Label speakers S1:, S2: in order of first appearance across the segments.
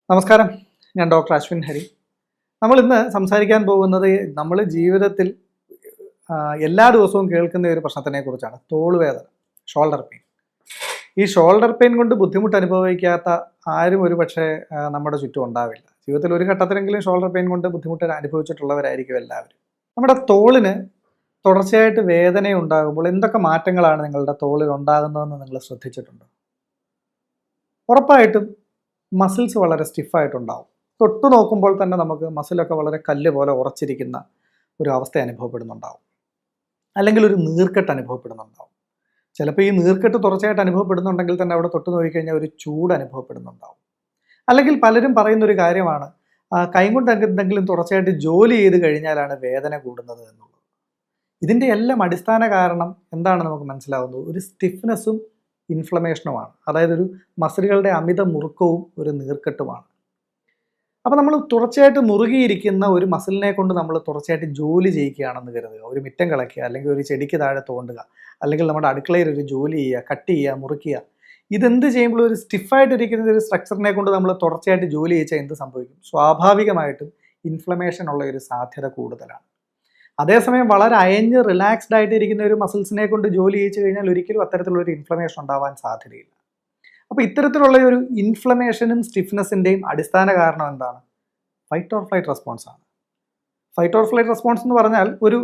S1: നമസ്കാരം, ഞാൻ ഡോക്ടർ അശ്വിൻ ഹരി. നമ്മൾ ഇന്ന് സംസാരിക്കാൻ പോകുന്നത് നമ്മൾ ജീവിതത്തിൽ എല്ലാ ദിവസവും കേൾക്കുന്ന ഒരു പ്രശ്നത്തിനെ കുറിച്ചാണ്. തോളുവേദന, ഷോൾഡർ പെയിൻ. ഈ ഷോൾഡർ പെയിൻ കൊണ്ട് ബുദ്ധിമുട്ട് അനുഭവിക്കാത്ത ആരും ഒരു പക്ഷേ നമ്മുടെ ചുറ്റും ഉണ്ടാവില്ല. ജീവിതത്തിൽ ഒരു ഘട്ടത്തിലെങ്കിലും ഷോൾഡർ പെയിൻ കൊണ്ട് ബുദ്ധിമുട്ട് അനുഭവിച്ചിട്ടുള്ളവരായിരിക്കും എല്ലാവരും. നമ്മുടെ തോളിന് തുടർച്ചയായിട്ട് വേദന ഉണ്ടാകുമ്പോൾ എന്തൊക്കെ മാറ്റങ്ങളാണ് നിങ്ങളുടെ തോളിൽ ഉണ്ടാകുന്നതെന്ന് നിങ്ങൾ ശ്രദ്ധിച്ചിട്ടുണ്ടോ? ഉറപ്പായിട്ടും മസിൽസ് വളരെ സ്റ്റിഫായിട്ടുണ്ടാവും. തൊട്ടു നോക്കുമ്പോൾ തന്നെ നമുക്ക് മസിലൊക്കെ വളരെ കല്ല് പോലെ ഉറച്ചിരിക്കുന്ന ഒരു അവസ്ഥ അനുഭവപ്പെടുന്നുണ്ടാവും. അല്ലെങ്കിൽ ഒരു നീർക്കെട്ട് അനുഭവപ്പെടുന്നുണ്ടാവും. ചിലപ്പോൾ ഈ നീർക്കെട്ട് തുടർച്ചയായിട്ട് അനുഭവപ്പെടുന്നുണ്ടെങ്കിൽ തന്നെ അവിടെ തൊട്ട് നോക്കിക്കഴിഞ്ഞാൽ ഒരു ചൂട് അനുഭവപ്പെടുന്നുണ്ടാവും. അല്ലെങ്കിൽ പലരും പറയുന്നൊരു കാര്യമാണ്, കൈകൊണ്ട് എന്തെങ്കിലും തുടർച്ചയായിട്ട് ജോലി ചെയ്ത് കഴിഞ്ഞാലാണ് വേദന കൂടുന്നത് എന്നുള്ളത്. ഇതിൻ്റെ എല്ലാം അടിസ്ഥാന കാരണം എന്താണെന്ന് നമുക്ക് മനസ്സിലാവുന്നത് ഒരു സ്റ്റിഫ്നെസ്സും ഇൻഫ്ലമേഷനുമാണ്. അതായത് ഒരു മസിലുകളുടെ അമിത മുറുക്കവും ഒരു നീർക്കെട്ടുമാണ്. അപ്പോൾ നമ്മൾ തുടർച്ചയായിട്ട് മുറുകിയിരിക്കുന്ന ഒരു മസിലിനെ കൊണ്ട് നമ്മൾ തുടർച്ചയായിട്ട് ജോലി ചെയ്യിക്കുകയാണെന്ന് കരുതുക. ഒരു മിറ്റം കളയ്ക്കുക, അല്ലെങ്കിൽ ഒരു ചെടിക്ക് താഴെ തോണ്ടുക, അല്ലെങ്കിൽ നമ്മുടെ അടുക്കളയിൽ ഒരു ജോലി ചെയ്യുക, കട്ട് ചെയ്യുക, മുറിക്കുക. ഇതെന്ത് ചെയ്യുമ്പോൾ ഒരു സ്റ്റിഫായിട്ടിരിക്കുന്ന ഒരു സ്ട്രക്ചറിനെ കൊണ്ട് നമ്മൾ തുടർച്ചയായിട്ട് ജോലി ചെയ്യിച്ചാൽ എന്ത് സംഭവിക്കും? സ്വാഭാവികമായിട്ടും ഇൻഫ്ലമേഷൻ ഉള്ള ഒരു സാധ്യത കൂടുതലാണ്. അതേസമയം വളരെ അയഞ്ഞ് റിലാക്സ്ഡ് ആയിട്ട് ഇരിക്കുന്ന ഒരു മസിൽസിനെ കൊണ്ട് ജോലി ചെയ്യിച്ചു കഴിഞ്ഞാൽ ഒരിക്കലും അത്തരത്തിലുള്ളൊരു ഇൻഫ്ലമേഷൻ ഉണ്ടാവാൻ സാധ്യതയില്ല. അപ്പോൾ ഇത്തരത്തിലുള്ള ഒരു ഇൻഫ്ലമേഷനും സ്റ്റിഫ്നെസ്സിൻ്റെയും അടിസ്ഥാന കാരണം എന്താണ്? ഫൈറ്റ് ഓർ ഫ്ലൈറ്റ് റെസ്പോൺസ് ആണ്. ഫൈറ്റ് ഓർ ഫ്ലൈറ്റ് റെസ്പോൺസ് എന്ന് പറഞ്ഞാൽ ഒരു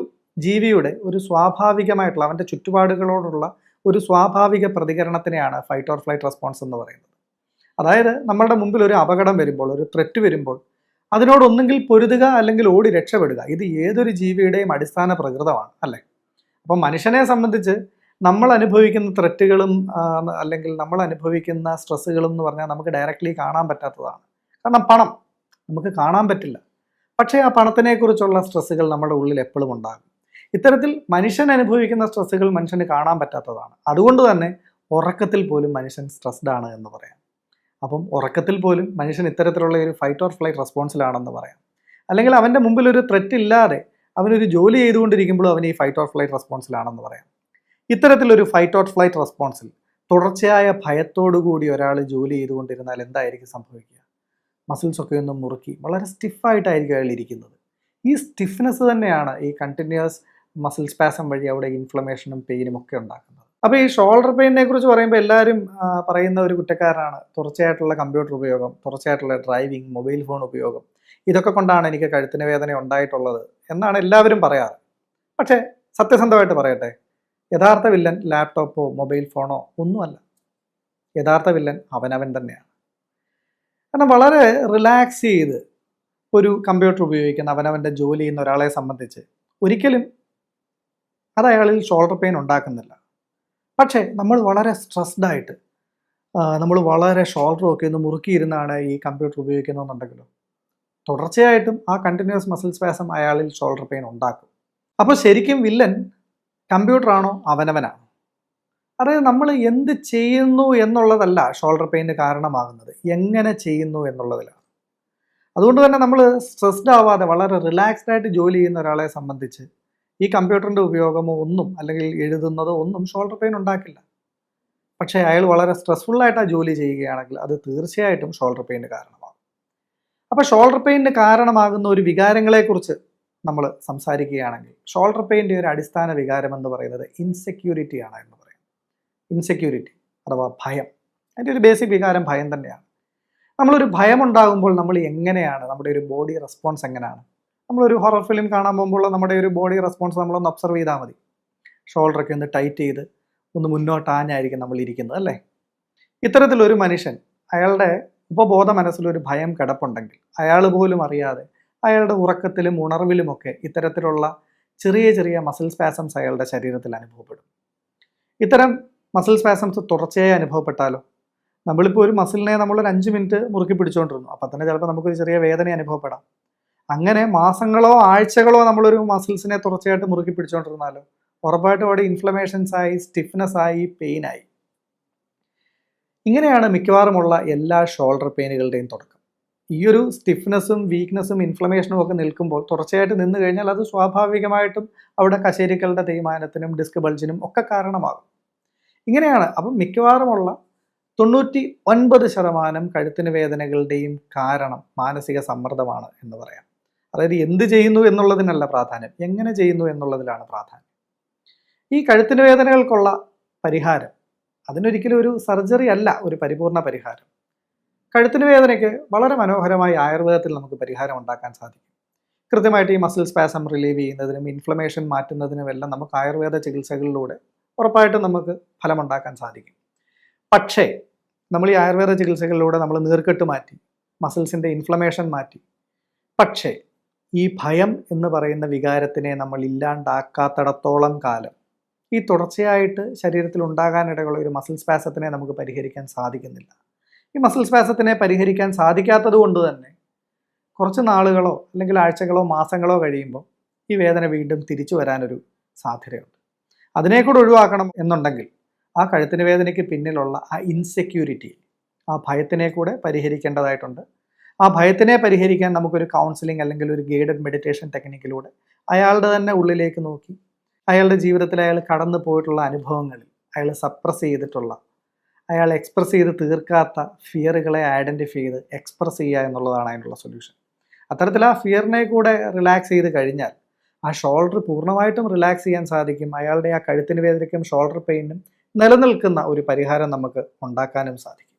S1: ജീവിയുടെ ഒരു സ്വാഭാവികമായിട്ടുള്ള അവൻ്റെ ചുറ്റുപാടുകളോടുള്ള ഒരു സ്വാഭാവിക പ്രതികരണത്തിനെയാണ് ഫൈറ്റ് ഓർ ഫ്ലൈറ്റ് റെസ്പോൺസ് എന്ന് പറയുന്നത്. അതായത് നമ്മളുടെ മുമ്പിൽ ഒരു അപകടം വരുമ്പോൾ, ഒരു ത്രെറ്റ് വരുമ്പോൾ അതിനോടൊന്നെങ്കിൽ പൊരുതുക അല്ലെങ്കിൽ ഓടി രക്ഷപ്പെടുക. ഇത് ഏതൊരു ജീവിയുടെയും അടിസ്ഥാന പ്രകൃതമാണ്, അല്ലേ? അപ്പം മനുഷ്യനെ സംബന്ധിച്ച് നമ്മൾ അനുഭവിക്കുന്ന ത്രെറ്റുകളും അല്ലെങ്കിൽ നമ്മൾ അനുഭവിക്കുന്ന സ്ട്രെസ്സുകളും എന്ന് പറഞ്ഞാൽ നമുക്ക് ഡയറക്റ്റ്ലി കാണാൻ പറ്റാത്തതാണ്. കാരണം പണം നമുക്ക് കാണാൻ പറ്റില്ല, പക്ഷേ ആ പണത്തിനെക്കുറിച്ചുള്ള സ്ട്രെസ്സുകൾ നമ്മുടെ ഉള്ളിൽ എപ്പോഴും ഉണ്ടാകും. ഇത്തരത്തിൽ മനുഷ്യൻ അനുഭവിക്കുന്ന സ്ട്രെസ്സുകൾ മനുഷ്യന് കാണാൻ പറ്റാത്തതാണ്. അതുകൊണ്ട് തന്നെ ഉറക്കത്തിൽ പോലും മനുഷ്യൻ സ്ട്രെസ്ഡ് ആണ് എന്ന് പറയാം. അപ്പം ഉറക്കത്തിൽ പോലും മനുഷ്യൻ ഇത്തരത്തിലുള്ള ഒരു ഫൈറ്റ് ഓർ ഫ്ലൈറ്റ് റെസ്പോൺസിലാണെന്ന് പറയാം. അല്ലെങ്കിൽ അവൻ്റെ മുമ്പിൽ ഒരു ത്രെറ്റ് ഇല്ലാതെ അവനൊരു ജോലി ചെയ്തുകൊണ്ടിരിക്കുമ്പോഴും അവൻ ഈ ഫൈറ്റ് ഓർ ഫ്ലൈറ്റ് റെസ്പോൺസിലാണെന്ന് പറയാം. ഇത്തരത്തിലൊരു ഫൈറ്റ് ഓർ ഫ്ലൈറ്റ് റെസ്പോൺസിൽ തുടർച്ചയായ ഭയത്തോടുകൂടി ഒരാൾ ജോലി ചെയ്തുകൊണ്ടിരുന്നാൽ എന്തായിരിക്കും സംഭവിക്കുക? മസിൽസൊക്കെ ഒന്ന് മുറുക്കി വളരെ സ്റ്റിഫായിട്ടായിരിക്കും അയാൾ ഇരിക്കുന്നത്. ഈ സ്റ്റിഫ്നെസ് തന്നെയാണ് ഈ കണ്ടിന്യൂസ് മസിൽ സ്പാസം വഴി അവിടെ ഇൻഫ്ലമേഷനും പെയിനും ഒക്കെ ഉണ്ടാക്കുന്നത്. അപ്പോൾ ഈ ഷോൾഡർ പെയിനെ കുറിച്ച് പറയുമ്പോൾ എല്ലാവരും പറയുന്ന ഒരു കുറ്റക്കാരനാണ് തുടർച്ചയായിട്ടുള്ള കമ്പ്യൂട്ടർ ഉപയോഗം, തുടർച്ചയായിട്ടുള്ള ഡ്രൈവിംഗ്, മൊബൈൽ ഫോൺ ഉപയോഗം. ഇതൊക്കെ കൊണ്ടാണ് എനിക്ക് കഴുത്തിന് വേദന ഉണ്ടായിട്ടുള്ളത് എന്നാണ് എല്ലാവരും പറയാറ്. പക്ഷേ സത്യസന്ധമായിട്ട് പറയട്ടെ, യഥാർത്ഥ വില്ലൻ ലാപ്ടോപ്പോ മൊബൈൽ ഫോണോ ഒന്നുമല്ല. യഥാർത്ഥ വില്ലൻ അവനവൻ തന്നെയാണ്. കാരണം വളരെ റിലാക്സ് ചെയ്ത് ഒരു കമ്പ്യൂട്ടർ ഉപയോഗിക്കുന്ന അവനവൻ്റെ ജോലി ചെയ്യുന്ന ഒരാളെ സംബന്ധിച്ച് ഒരിക്കലും അത് അയാളിൽ ഷോൾഡർ പെയിൻ ഉണ്ടാക്കുന്നില്ല. പക്ഷേ നമ്മൾ വളരെ സ്ട്രെസ്ഡ് ആയിട്ട് നമ്മൾ വളരെ ഷോൾഡറൊക്കെ ഒന്ന് മുറുക്കിയിരുന്നാണ് ഈ കമ്പ്യൂട്ടർ ഉപയോഗിക്കുന്നതെന്നുണ്ടെങ്കിലോ തുടർച്ചയായിട്ടും ആ കണ്ടിന്യൂസ് മസിൽ സ്പാസം അയാളിൽ ഷോൾഡർ പെയിൻ ഉണ്ടാക്കും. അപ്പോൾ ശരിക്കും വില്ലൻ കമ്പ്യൂട്ടറാണോ അവനവനാണോ? അതായത് നമ്മൾ എന്ത് ചെയ്യുന്നു എന്നുള്ളതല്ല ഷോൾഡർ പെയിന് കാരണമാകുന്നത്, എങ്ങനെ ചെയ്യുന്നു എന്നുള്ളതിലാണ്. അതുകൊണ്ട് തന്നെ നമ്മൾ സ്ട്രെസ്ഡ് ആവാതെ വളരെ റിലാക്സ്ഡ് ആയിട്ട് ജോലി ചെയ്യുന്ന ഒരാളെ സംബന്ധിച്ച് ഈ കമ്പ്യൂട്ടറിൻ്റെ ഉപയോഗമോ ഒന്നും അല്ലെങ്കിൽ എഴുതുന്നതോ ഒന്നും ഷോൾഡർ പെയിൻ ഉണ്ടാക്കില്ല. പക്ഷേ അയാൾ വളരെ സ്ട്രെസ്ഫുള്ളായിട്ടാണ് ജോലി ചെയ്യുകയാണെങ്കിൽ അത് തീർച്ചയായിട്ടും ഷോൾഡർ പെയിന് കാരണമാകും. അപ്പോൾ ഷോൾഡർ പെയിന് കാരണമാകുന്ന ഒരു വികാരങ്ങളെക്കുറിച്ച് നമ്മൾ സംസാരിക്കുകയാണെങ്കിൽ ഷോൾഡർ പെയിൻ്റെ ഒരു അടിസ്ഥാന വികാരം എന്ന് പറയുന്നത് ഇൻസെക്യൂരിറ്റി ആണ് എന്ന് പറയാം. ഇൻസെക്യൂരിറ്റി അഥവാ ഭയം. അതിൻ്റെ ഒരു ബേസിക് വികാരം ഭയം തന്നെയാണ്. നമ്മളൊരു ഭയം ഉണ്ടാകുമ്പോൾ നമ്മൾ എങ്ങനെയാണ് നമ്മുടെ ഒരു ബോഡി റെസ്പോൺസ് എങ്ങനെയാണ്? നമ്മളൊരു ഹൊറർ ഫിലിം കാണാൻ പോകുമ്പോൾ നമ്മുടെ ഒരു ബോഡി റെസ്പോൺസ് നമ്മളൊന്ന് ഒബ്സർവ് ചെയ്താൽ മതി. ഷോൾഡറൊക്കെ ഒന്ന് ടൈറ്റ് ചെയ്ത് ഒന്ന് മുന്നോട്ടാഞ്ഞായിരിക്കും നമ്മൾ ഇരിക്കുന്നത്, അല്ലേ? ഇത്തരത്തിലൊരു മനുഷ്യൻ അയാളുടെ ഉപബോധ മനസ്സിലൊരു ഭയം കിടപ്പുണ്ടെങ്കിൽ അയാൾ പോലും അറിയാതെ അയാളുടെ ഉറക്കത്തിലും ഉണർവിലുമൊക്കെ ഇത്തരത്തിലുള്ള ചെറിയ ചെറിയ മസിൽ സ്പാസംസ് അയാളുടെ ശരീരത്തിൽ അനുഭവപ്പെടും. ഇത്തരം മസിൽ സ്പാസംസ് തുടർച്ചയായി അനുഭവപ്പെട്ടാലോ? നമ്മളിപ്പോൾ ഒരു മസിലിനെ നമ്മളൊരു 5 മിനിറ്റ് മുറുക്കി പിടിച്ചുകൊണ്ടിരുന്നു, അപ്പം തന്നെ ചിലപ്പോൾ നമുക്കൊരു ചെറിയ വേദന അനുഭവപ്പെടാം. അങ്ങനെ മാസങ്ങളോ ആഴ്ചകളോ നമ്മളൊരു മസിൽസിനെ തുടർച്ചയായിട്ട് മുറുക്കി പിടിച്ചുകൊണ്ടിരുന്നാലോ ഉറപ്പായിട്ടും അവിടെ ഇൻഫ്ലമേഷൻസ് ആയി, സ്റ്റിഫ്നെസ് ആയി, പെയിനായി. ഇങ്ങനെയാണ് മിക്കവാറുമുള്ള എല്ലാ ഷോൾഡർ പെയിനുകളുടെയും തുടക്കം. ഈ ഒരു സ്റ്റിഫ്നെസ്സും വീക്ക്നെസ്സും ഇൻഫ്ലമേഷനും ഒക്കെ നിൽക്കുമ്പോൾ തുടർച്ചയായിട്ട് നിന്ന് കഴിഞ്ഞാൽ അത് സ്വാഭാവികമായിട്ടും അവിടെ കശേരുക്കളുടെ തേയ്മാനത്തിനും ഡിസ്ക് ബൾജിനും ഒക്കെ കാരണമാകും. ഇങ്ങനെയാണ് അപ്പം മിക്കവാറുമുള്ള 99% കഴുത്തിന് വേദനകളുടെയും കാരണം മാനസിക സമ്മർദ്ദമാണ് എന്ന് പറയാം. അതായത് എന്ത് ചെയ്യുന്നു എന്നുള്ളതിനല്ല പ്രാധാന്യം, എങ്ങനെ ചെയ്യുന്നു എന്നുള്ളതിലാണ് പ്രാധാന്യം. ഈ കഴുത്തിന് വേദനകൾക്കുള്ള പരിഹാരം അതിനൊരിക്കലും ഒരു സർജറി അല്ല ഒരു പരിപൂർണ പരിഹാരം. കഴുത്തിന് വേദനയ്ക്ക് വളരെ മനോഹരമായി ആയുർവേദത്തിൽ നമുക്ക് പരിഹാരം ഉണ്ടാക്കാൻ സാധിക്കും. കൃത്യമായിട്ട് ഈ മസിൽ സ്പാസം റിലീവ് ചെയ്യുന്നതിനും ഇൻഫ്ലമേഷൻ മാറ്റുന്നതിനും എല്ലാം നമുക്ക് ആയുർവേദ ചികിത്സകളിലൂടെ ഉറപ്പായിട്ടും നമുക്ക് ഫലമുണ്ടാക്കാൻ സാധിക്കും. പക്ഷേ നമ്മൾ ഈ ആയുർവേദ ചികിത്സകളിലൂടെ നമ്മൾ നീർക്കെട്ട് മാറ്റി, മസിൽസിൻ്റെ ഇൻഫ്ലമേഷൻ മാറ്റി, പക്ഷേ ഈ ഭയം എന്ന് പറയുന്ന വികാരത്തിനെ നമ്മൾ ഇല്ലാണ്ടാക്കാത്തിടത്തോളം കാലം ഈ തുടർച്ചയായിട്ട് ശരീരത്തിൽ ഉണ്ടാകാനിടയുള്ള ഒരു മസിൽ സ്പാസത്തിനെ നമുക്ക് പരിഹരിക്കാൻ സാധിക്കുന്നില്ല. ഈ മസിൽ സ്പാസത്തിനെ പരിഹരിക്കാൻ സാധിക്കാത്തത് കൊണ്ട് തന്നെ കുറച്ച് നാളുകളോ അല്ലെങ്കിൽ ആഴ്ചകളോ മാസങ്ങളോ കഴിയുമ്പോൾ ഈ വേദന വീണ്ടും തിരിച്ചു വരാനൊരു സാധ്യതയുണ്ട്. അതിനെ കൂടെ ഒഴിവാക്കണം എന്നുണ്ടെങ്കിൽ ആ കഴുത്തിന് വേദനയ്ക്ക് പിന്നിലുള്ള ആ ഇൻസെക്യൂരിറ്റി, ആ ഭയത്തിനെ കൂടെ പരിഹരിക്കേണ്ടതായിട്ടുണ്ട്. ആ ഭയത്തിനെ പരിഹരിക്കാൻ നമുക്കൊരു കൗൺസിലിംഗ് അല്ലെങ്കിൽ ഒരു ഗൈഡഡ് മെഡിറ്റേഷൻ ടെക്നിക്കിലൂടെ അയാളുടെ തന്നെ ഉള്ളിലേക്ക് നോക്കി അയാളുടെ ജീവിതത്തിൽ അയാൾ കടന്നു പോയിട്ടുള്ള അനുഭവങ്ങളിൽ അയാൾ സപ്രസ് ചെയ്തിട്ടുള്ള, അയാൾ എക്സ്പ്രസ് ചെയ്ത് തീർക്കാത്ത ഫിയറുകളെ ഐഡൻറ്റിഫൈ ചെയ്ത് എക്സ്പ്രസ് ചെയ്യുക എന്നുള്ളതാണ് അതിനുള്ള സൊല്യൂഷൻ. അത്തരത്തിൽ ആ ഫിയറിനെ കൂടെ റിലാക്സ് ചെയ്ത് കഴിഞ്ഞാൽ ആ ഷോൾഡർ പൂർണ്ണമായിട്ടും റിലാക്സ് ചെയ്യാൻ സാധിക്കും. അയാളുടെ ആ കഴുത്തിന് വേദനയ്ക്കും ഷോൾഡർ പെയിനും നിലനിൽക്കുന്ന ഒരു പരിഹാരം നമുക്ക് ഉണ്ടാക്കാനും സാധിക്കും.